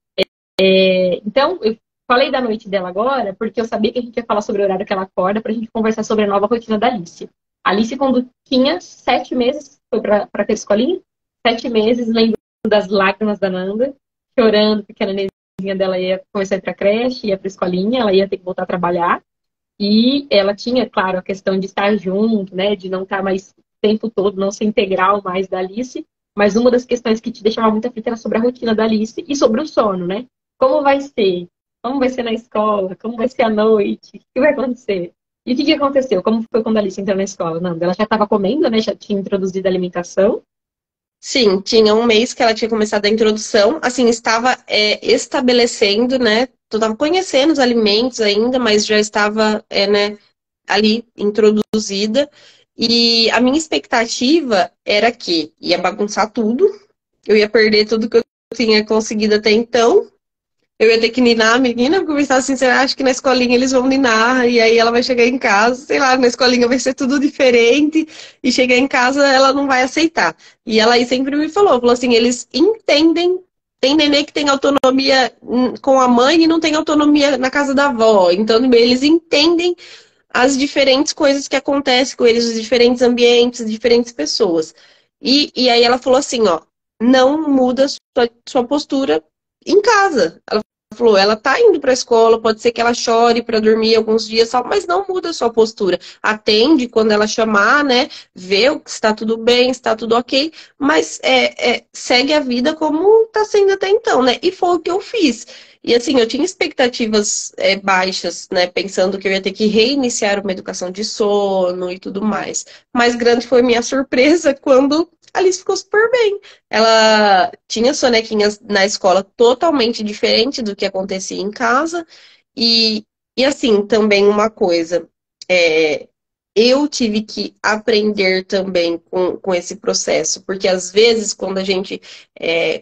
Então, eu falei da noite dela agora, porque eu sabia que a gente ia falar sobre o horário que ela acorda, para a gente conversar sobre a nova rotina da Alice. A Alice, quando tinha 7 meses, foi para a escolinha, 7 meses, lembrando das lágrimas da Nanda, chorando, porque a nenenzinha dela ia começar a ir para a creche, ia para a escolinha, ela ia ter que voltar a trabalhar. E ela tinha, claro, a questão de estar junto, né, de não estar mais o tempo todo, não ser integral mais da Alice. Mas uma das questões que te deixava muito aflita era sobre a rotina da Alice e sobre o sono, né? Como vai ser? Como vai ser na escola? Como vai ser à noite? O que vai acontecer? E o que aconteceu? Como foi quando a Alice entrou na escola? Não, ela já estava comendo, né? Já tinha introduzido a alimentação. Sim, tinha 1 mês que ela tinha começado a introdução, assim, estava estabelecendo, né? Eu estava conhecendo os alimentos ainda, mas já estava, né, ali introduzida. E a minha expectativa era que ia bagunçar tudo, eu ia perder tudo que eu tinha conseguido até então. Eu ia ter que ninar a menina, porque eu pensava assim, você acha que na escolinha eles vão ninar, e aí ela vai chegar em casa, sei lá, na escolinha vai ser tudo diferente, e chegar em casa ela não vai aceitar. E ela aí sempre me falou assim, eles entendem, tem nenê que tem autonomia com a mãe e não tem autonomia na casa da avó. Então, eles entendem as diferentes coisas que acontecem com eles, os diferentes ambientes, diferentes pessoas. E aí ela falou assim, ó, não muda sua postura em casa. Ela falou, ela tá indo para a escola, pode ser que ela chore para dormir alguns dias, mas não muda a sua postura. Atende quando ela chamar, né? Vê se está tudo bem, se está tudo ok, mas segue a vida como está sendo até então, né? E foi o que eu fiz. E assim, eu tinha expectativas baixas, né? Pensando que eu ia ter que reiniciar uma educação de sono e tudo mais. Mas grande foi minha surpresa quando a Alice ficou super bem. Ela tinha sonequinhas na escola totalmente diferente do que acontecia em casa. E assim, também uma coisa. é, eu tive que aprender também com esse processo, porque às vezes quando a gente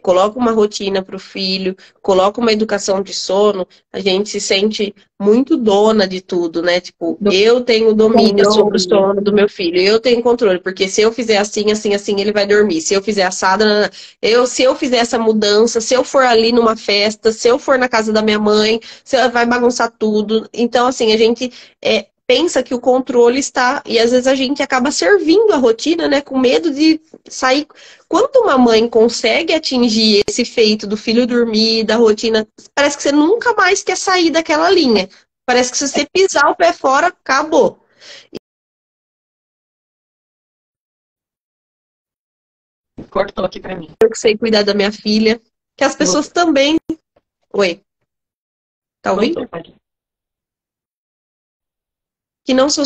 coloca uma rotina para o filho, coloca uma educação de sono, a gente se sente muito dona de tudo, né? Tipo, Do eu tenho domínio sobre o controle. sono do meu filho, eu tenho controle, porque se eu fizer assim, assim, assim, ele vai dormir. Se eu fizer assado, se eu fizer essa mudança, se eu for ali numa festa, se eu for na casa da minha mãe, vai bagunçar tudo. Então, assim, a gente pensa que o controle está, e às vezes a gente acaba servindo a rotina, né, com medo de sair. Quando uma mãe consegue atingir esse feito do filho dormir, da rotina, parece que você nunca mais quer sair daquela linha. Parece que se você pisar o pé fora, acabou. Cortou aqui pra mim. Eu que sei cuidar da minha filha, que as pessoas Voltou. também. Oi, tá ouvindo? Voltou, pode. Que não sou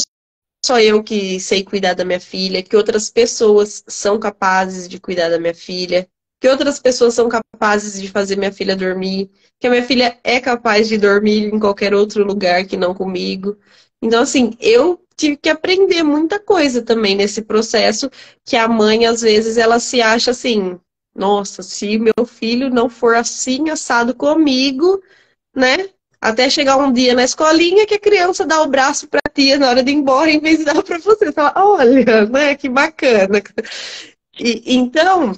só eu que sei cuidar da minha filha, que outras pessoas são capazes de cuidar da minha filha, que outras pessoas são capazes de fazer minha filha dormir, que a minha filha é capaz de dormir em qualquer outro lugar que não comigo. Então, assim, eu tive que aprender muita coisa também nesse processo, que a mãe, às vezes, ela se acha assim, nossa, se meu filho não for assim assado comigo, né? Até chegar um dia na escolinha que a criança dá o braço para a tia na hora de ir embora, em vez de dar para você. Você fala, olha, né? Que bacana. Então,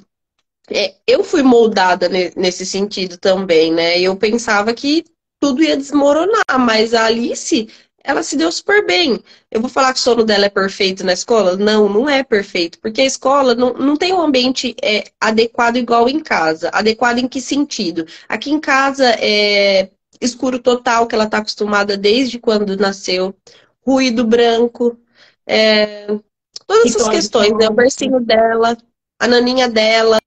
eu fui moldada nesse sentido também, né? Eu pensava que tudo ia desmoronar, mas a Alice, ela se deu super bem. Eu vou falar que o sono dela é perfeito na escola? Não, não é perfeito, porque a escola não tem um ambiente adequado igual em casa. Adequado em que sentido? Aqui em casa é escuro total, que ela está acostumada desde quando nasceu, ruído branco, é, todas essas Ritual de questões, né? O sono. bercinho dela, a naninha dela,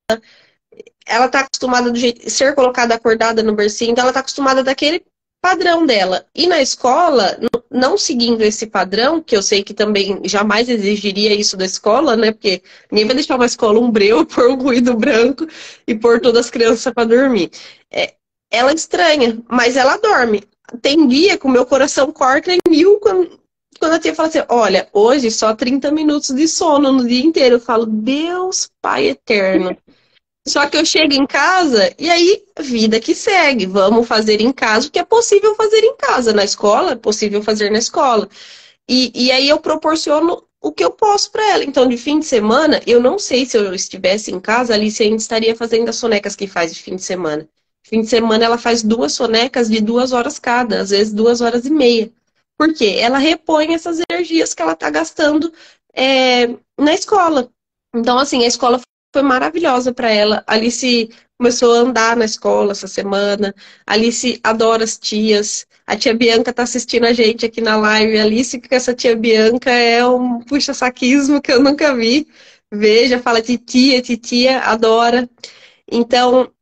ela tá acostumada do jeito ser colocada acordada no bercinho, então ela tá acostumada daquele padrão dela. E na escola, não seguindo esse padrão, que eu sei que também jamais exigiria isso da escola, né? Porque ninguém vai deixar uma escola um breu, pôr um ruído branco e pôr todas as crianças para dormir. Ela estranha, mas ela dorme. Tem dia que o meu coração corta em mil quando a tia fala assim, olha, hoje só 30 minutos de sono no dia inteiro. Eu falo, Deus Pai Eterno. Só que eu chego em casa e aí, vida que segue. Vamos fazer em casa o que é possível fazer em casa. Na escola, é possível fazer na escola. E aí eu proporciono o que eu posso para ela. Então, de fim de semana, eu não sei se eu estivesse em casa, a Alice ainda estaria fazendo as sonecas que faz de fim de semana. Fim de semana ela faz 2 sonecas de 2 horas cada, às vezes 2 horas e meia. Por quê? Ela repõe essas energias que ela está gastando na escola. Então, assim, a escola foi maravilhosa para ela. A Alice começou a andar na escola essa semana. A Alice adora as tias. A tia Bianca tá assistindo a gente aqui na live. A Alice, que essa tia Bianca é um puxa-saquismo que eu nunca vi. Veja, fala titia, titia, adora. Então,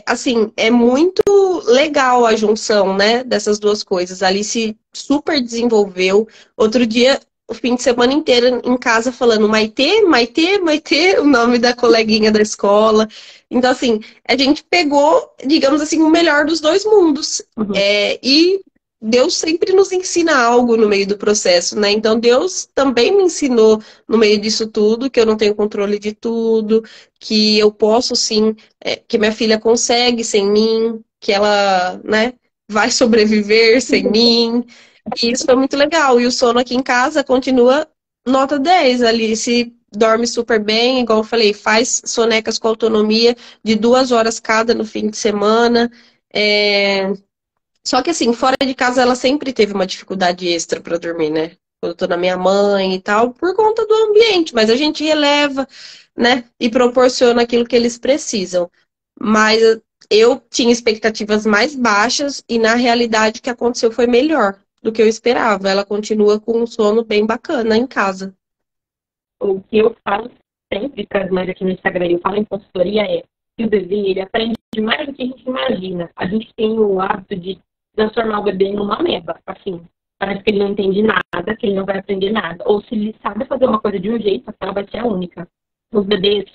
assim, é muito legal a junção, né, dessas duas coisas. A Alice super desenvolveu. Outro dia, o fim de semana inteiro em casa falando Maitê, Maitê, Maitê, o nome da coleguinha da escola. Então, assim, a gente pegou, digamos assim, o melhor dos dois mundos. Uhum. E Deus sempre nos ensina algo no meio do processo, né? Então, Deus também me ensinou no meio disso tudo, que eu não tenho controle de tudo, que eu posso sim, que minha filha consegue sem mim, que ela, né, vai sobreviver sem mim. E isso foi muito legal. E o sono aqui em casa continua nota 10. Ali se dorme super bem, igual eu falei, faz sonecas com autonomia de 2 horas cada no fim de semana. Só que assim, fora de casa ela sempre teve uma dificuldade extra para dormir, né? Quando eu tô na minha mãe e tal, por conta do ambiente, mas a gente releva, né? E proporciona aquilo que eles precisam. Mas eu tinha expectativas mais baixas e na realidade o que aconteceu foi melhor do que eu esperava. Ela continua com um sono bem bacana em casa. O que eu falo sempre para as mães aqui no Instagram, eu falo em consultoria, é que o bebê, ele aprende mais do que a gente imagina. A gente tem o hábito de transformar o bebê numa ameba, assim. Parece que ele não entende nada, que ele não vai aprender nada. Ou se ele sabe fazer uma coisa de um jeito, aquela vai ser a única. Os bebês,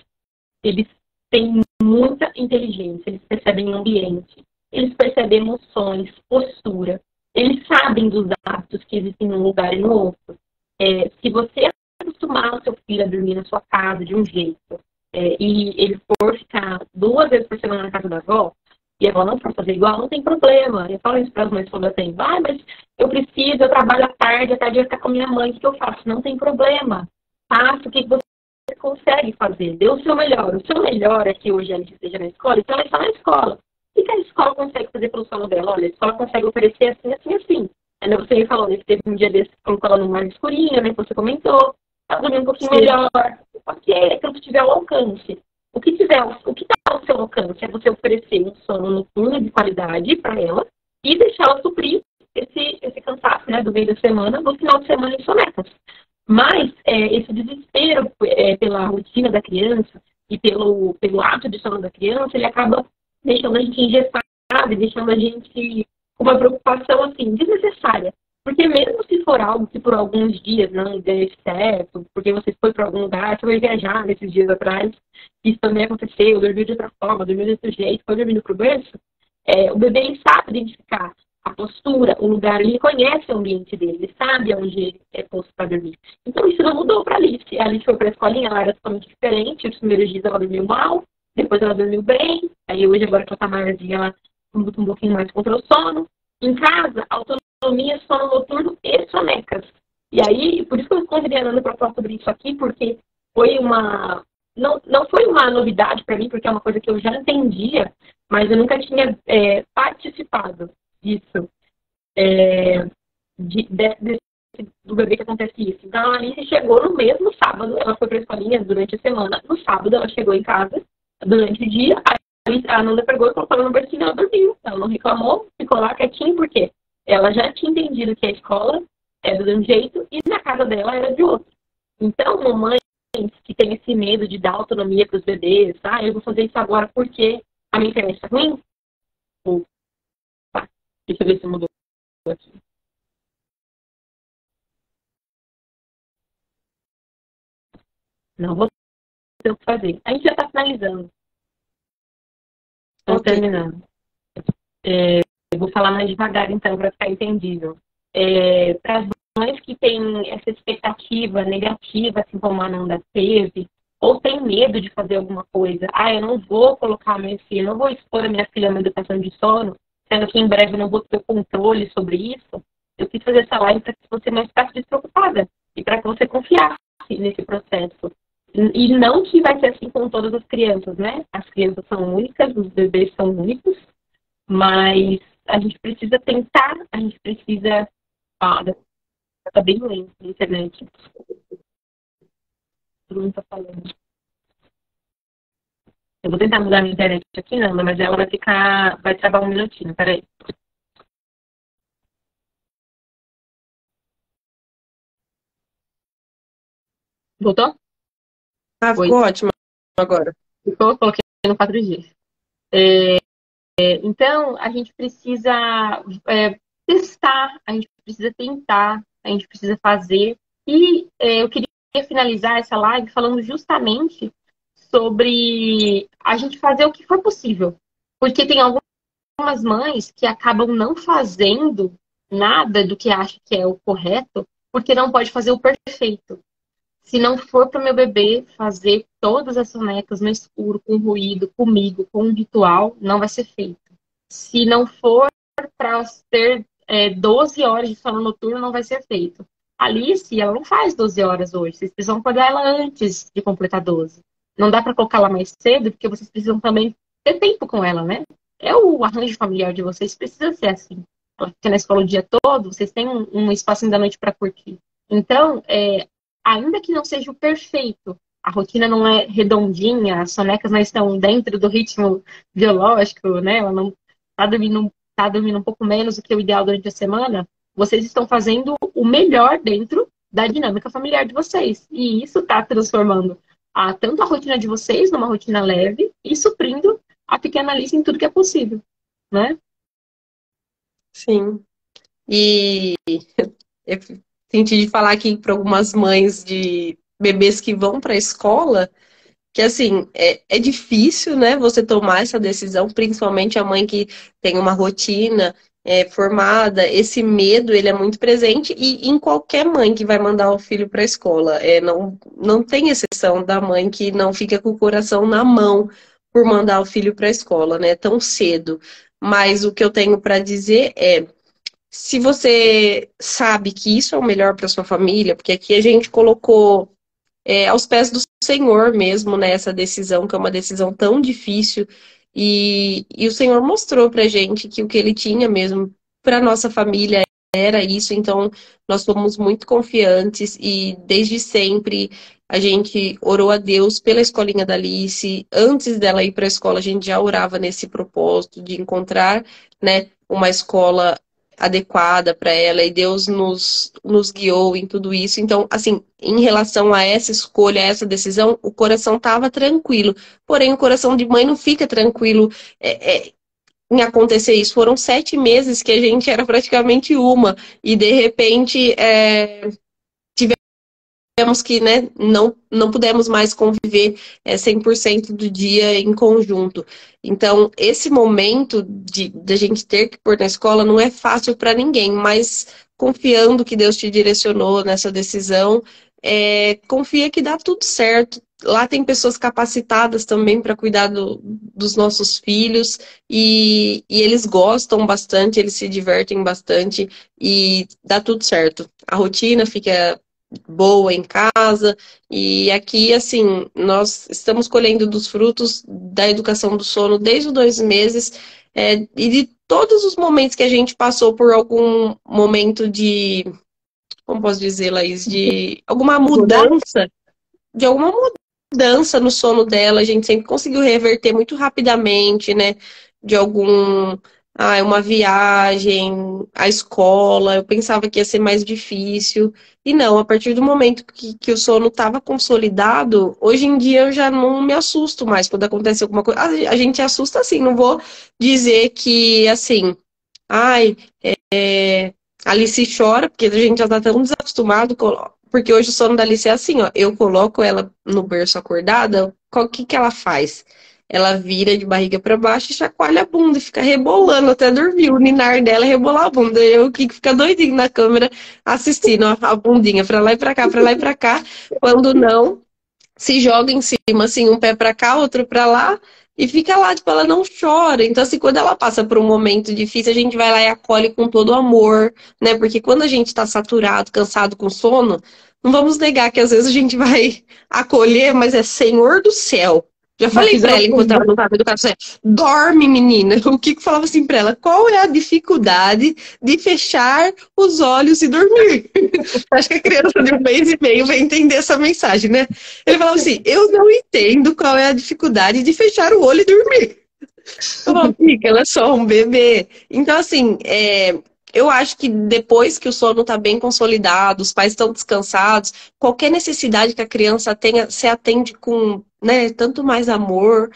eles têm muita inteligência, eles percebem o ambiente, eles percebem emoções, postura. Eles sabem dos hábitos que existem num lugar e no outro. Se você acostumar o seu filho a dormir na sua casa de um jeito, e ele for ficar 2 vezes por semana na casa da avó, e a avó não for fazer igual, não tem problema. Eu falo isso para as mães quando eu tenho. Mas eu preciso, eu trabalho à tarde eu ficar com a minha mãe, o que eu faço? Não tem problema. Faça o que você consegue fazer. Dê o seu melhor. O seu melhor é que hoje ela esteja na escola, então ela está na escola. O que a escola consegue fazer pelo sono dela? Olha, a escola consegue oferecer assim, assim, assim. Aí você me falou, né, que teve um dia desse que colocou ela no mais escurinho, né, que você comentou. Ela dormiu um pouquinho melhor. Ok, é aquilo que tiver ao alcance. O que está ao seu alcance é você oferecer um sono noturno de qualidade para ela e deixá-la suprir esse cansaço, né, do meio da semana, no final de semana em sonecas. Mas esse desespero pela rotina da criança e pelo ato de sono da criança, ele acaba deixando a gente engessado e deixando a gente com uma preocupação assim, desnecessária. Porque mesmo se for algo que por alguns dias não der certo, porque você foi para algum lugar, você foi viajar nesses dias atrás, isso também aconteceu, dormiu de outra forma, dormiu de outro jeito, foi dormindo para o berço, o bebê ele sabe identificar a postura, o lugar, ele conhece o ambiente dele, ele sabe onde ele é posto para dormir. Então isso não mudou para a Alice. A Alice foi para a escolinha, ela era totalmente diferente, os primeiros dias ela dormiu mal, depois ela dormiu bem, aí hoje agora que ela está maiorzinha, ela luta um pouquinho mais contra o sono. Em casa, a autonomia, sono noturno e sonecas. E aí, por isso que eu convidei a Ana para falar sobre isso aqui, porque foi não foi uma novidade para mim, porque é uma coisa que eu já entendia, mas eu nunca tinha participado disso, do bebê que acontece isso. Então, a Alice chegou no mesmo sábado, ela foi para a escolinha durante a semana, no sábado ela chegou em casa, durante o dia, a Nanda pegou e colocou ela no bercinho e ela dormiu. Ela não reclamou, ficou lá quietinha, porque ela já tinha entendido que a escola era de um jeito e na casa dela era de outro. Então, mamães que tem esse medo de dar autonomia para os bebês, eu vou fazer isso agora porque a minha internet está ruim? Opa, deixa eu ver se mudou aqui. Não vou ter o que fazer. A gente já está finalizando. Estamos terminando. Eu vou falar mais devagar, então, para ficar entendível. Para as mães que têm essa expectativa negativa, assim como a Nanda teve, ou tem medo de fazer alguma coisa, eu não vou colocar a minha filha, não vou expor a minha filha na educação de sono, sendo que em breve eu não vou ter controle sobre isso, eu quis fazer essa live para que você não ficasse despreocupada e para que você confiasse nesse processo. E não que vai ser assim com todas as crianças, né? As crianças são únicas, os bebês são únicos, mas a gente precisa tentar, a gente precisa... tá bem lento na internet. Todo mundo tá falando. Eu vou tentar mudar a minha internet aqui, não, mas ela vai travar um minutinho, peraí. Voltou? Ficou ótimo agora. Ficou? Coloquei no 4G. Então, a gente precisa testar, a gente precisa tentar, a gente precisa fazer. E eu queria finalizar essa live falando justamente sobre a gente fazer o que for possível. Porque tem algumas mães que acabam não fazendo nada do que acha que é o correto, porque não pode fazer o perfeito. Se não for para o meu bebê fazer todas as sonecas no escuro, com ruído, comigo, com um ritual, não vai ser feito. Se não for para ter 12 horas de sono noturno, não vai ser feito. Alice, ela não faz 12 horas hoje. Vocês precisam acordar ela antes de completar 12. Não dá para colocar ela mais cedo, porque vocês precisam também ter tempo com ela, né? O arranjo familiar de vocês precisa ser assim. Ela fica na escola o dia todo, vocês têm um espacinho da noite para curtir. Então, ainda que não seja o perfeito, a rotina não é redondinha, as sonecas não estão dentro do ritmo biológico, né? Ela não tá dormindo um pouco menos do que o ideal durante a semana, vocês estão fazendo o melhor dentro da dinâmica familiar de vocês. E isso está transformando tanto a rotina de vocês numa rotina leve e suprindo a pequena Alice em tudo que é possível, né? Sim. E eu senti de falar aqui para algumas mães de bebês que vão para a escola, que assim, é difícil, né, você tomar essa decisão, principalmente a mãe que tem uma rotina formada, esse medo, ele é muito presente e em qualquer mãe que vai mandar o filho para a escola. Não tem exceção da mãe que não fica com o coração na mão por mandar o filho para a escola, né? Tão cedo. Mas o que eu tenho para dizer é, se você sabe que isso é o melhor para sua família, porque aqui a gente colocou aos pés do Senhor mesmo, né, essa decisão, que é uma decisão tão difícil, e o Senhor mostrou pra gente que o que Ele tinha mesmo para nossa família era isso, então nós fomos muito confiantes e desde sempre a gente orou a Deus pela escolinha da Alice. Antes dela ir para a escola, a gente já orava nesse propósito de encontrar, né, uma escola adequada para ela e Deus nos guiou em tudo isso. Então, assim, em relação a essa escolha, a essa decisão, o coração estava tranquilo. Porém, o coração de mãe não fica tranquilo em acontecer isso. Foram 7 meses que a gente era praticamente uma e de repente tivemos que, né, não pudemos mais conviver 100% do dia em conjunto. Então, esse momento de a gente ter que pôr na escola não é fácil para ninguém, mas confiando que Deus te direcionou nessa decisão, confia que dá tudo certo. Lá tem pessoas capacitadas também para cuidar dos nossos filhos e eles gostam bastante, eles se divertem bastante e dá tudo certo. A rotina fica boa em casa. E aqui, assim, nós estamos colhendo dos frutos da educação do sono desde os 2 meses, e de todos os momentos que a gente passou por algum momento de, como posso dizer, Laís, de alguma mudança no sono dela, a gente sempre conseguiu reverter muito rapidamente, né? De uma viagem, a escola, eu pensava que ia ser mais difícil. E não, a partir do momento que o sono estava consolidado, hoje em dia eu já não me assusto mais quando acontece alguma coisa. A gente se assusta assim, não vou dizer que assim, ai, a Alice chora, porque a gente já tá tão desacostumado, porque hoje o sono da Alice é assim, ó, eu coloco ela no berço acordada, o que que ela faz? Ela vira de barriga para baixo e chacoalha a bunda e fica rebolando até dormir. O ninar dela é rebolar a bunda. Eu que fica doidinho na câmera assistindo a bundinha pra lá e pra cá, pra lá e pra cá. Quando não, se joga em cima, assim, um pé para cá, outro para lá, e fica lá, tipo, ela não chora. Então, assim, quando ela passa por um momento difícil, a gente vai lá e acolhe com todo o amor, né? Porque quando a gente tá saturado, cansado com sono, não vamos negar que às vezes a gente vai acolher, mas é Senhor do céu. Já falei pra ela enquanto ela não tava educação, dorme, menina. O Kiko falava assim pra ela, qual é a dificuldade de fechar os olhos e dormir? Acho que a criança de 1 mês e meio vai entender essa mensagem, né? Ele falava assim, eu não entendo qual é a dificuldade de fechar o olho e dormir. Eu falo, Kika, ela é só um bebê. Então, assim, eu acho que depois que o sono está bem consolidado, os pais estão descansados, qualquer necessidade que a criança tenha, se atende com, né, tanto mais amor.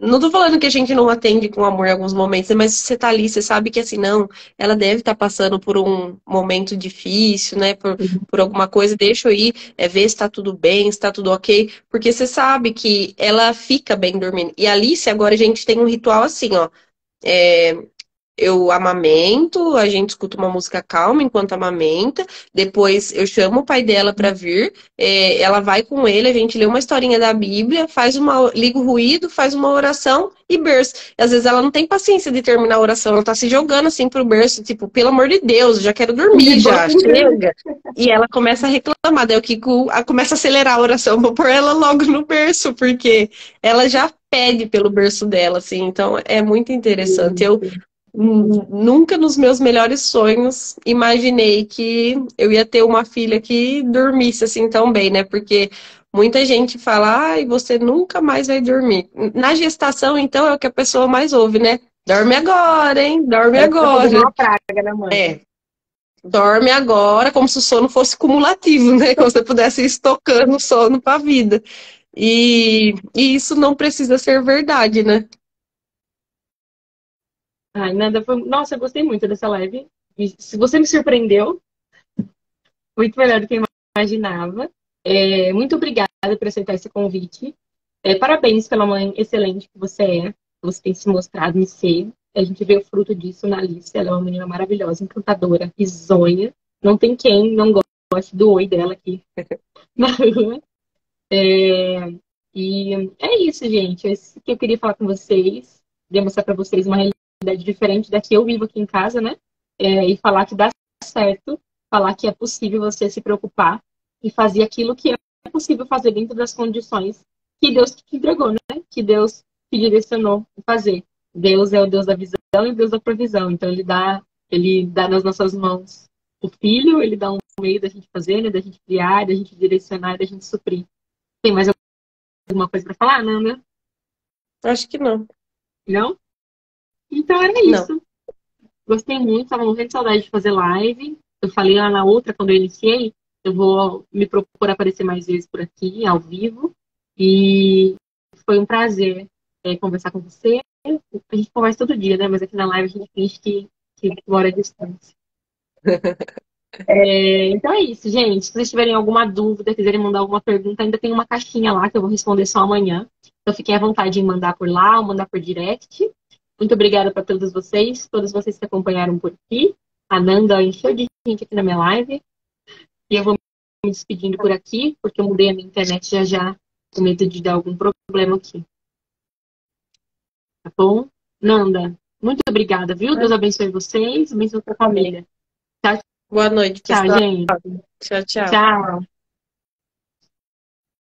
Não estou falando que a gente não atende com amor em alguns momentos, mas você está ali, você sabe que assim, não, ela deve estar passando por um momento difícil, né, por alguma coisa, deixa eu ir, ver se está tudo bem, se está tudo ok, porque você sabe que ela fica bem dormindo. E a Alice, agora a gente tem um ritual assim, ó. Eu amamento, a gente escuta uma música calma enquanto amamenta. Depois eu chamo o pai dela para vir. Ela vai com ele, a gente lê uma historinha da Bíblia, liga o ruído, faz uma oração e berço. E às vezes ela não tem paciência de terminar a oração, ela tá se jogando assim pro berço, tipo, pelo amor de Deus, eu já quero dormir, já, chega. E ela começa a reclamar, daí o Kiko começa a acelerar a oração, vou pôr ela logo no berço, porque ela já pede pelo berço dela, assim, então é muito interessante. Eu nunca nos meus melhores sonhos imaginei que eu ia ter uma filha que dormisse assim tão bem, né? Porque muita gente fala, ai, você nunca mais vai dormir. Na gestação, então, é o que a pessoa mais ouve, né? Dorme agora, hein? Dorme agora. Uma praga, né, mãe? Dorme agora, como se o sono fosse cumulativo, né? Como se você pudesse ir estocando o sono para a vida. E isso não precisa ser verdade, né? Ai, Nanda, nossa, eu gostei muito dessa live. Se você me surpreendeu, muito melhor do que eu imaginava. Muito obrigada por aceitar esse convite. Parabéns pela mãe excelente que você é. Você tem se mostrado me ser. A gente vê o fruto disso na Alice. Ela é uma menina maravilhosa, encantadora, risonha. Não tem quem não goste do oi dela aqui na rua. E é isso, gente. É isso que eu queria falar com vocês. Demonstrar para vocês uma realidade diferente da que eu vivo aqui em casa, né? E falar que dá certo. Falar que é possível você se preocupar e fazer aquilo que é possível fazer dentro das condições que Deus te entregou, né? Que Deus te direcionou a fazer. Deus é o Deus da visão e o Deus da provisão. Então, ele dá nas nossas mãos o filho, ele dá um meio da gente fazer, né? Da gente criar, da gente direcionar, da gente suprir. Tem mais alguma coisa para falar, Nanda? Acho que não. Não? Então era Não. isso. Gostei muito, estava morrendo de saudade de fazer live. Eu falei lá na outra, quando eu iniciei, eu vou me propor aparecer mais vezes por aqui, ao vivo. E foi um prazer conversar com você. A gente conversa todo dia, né? Mas aqui na live a gente finge que mora à distância. Então é isso, gente. Se vocês tiverem alguma dúvida, quiserem mandar alguma pergunta, ainda tem uma caixinha lá que eu vou responder só amanhã. Então fiquem à vontade em mandar por lá ou mandar por direct. Muito obrigada para todos vocês que acompanharam por aqui. A Nanda encheu de gente aqui na minha live. E eu vou me despedindo por aqui, porque eu mudei a minha internet já, com medo de dar algum problema aqui. Tá bom? Nanda, muito obrigada, viu? Deus abençoe vocês, abençoe a sua família. Tchau, Boa noite, tchau, pessoal. gente. Tchau, tchau. Tchau.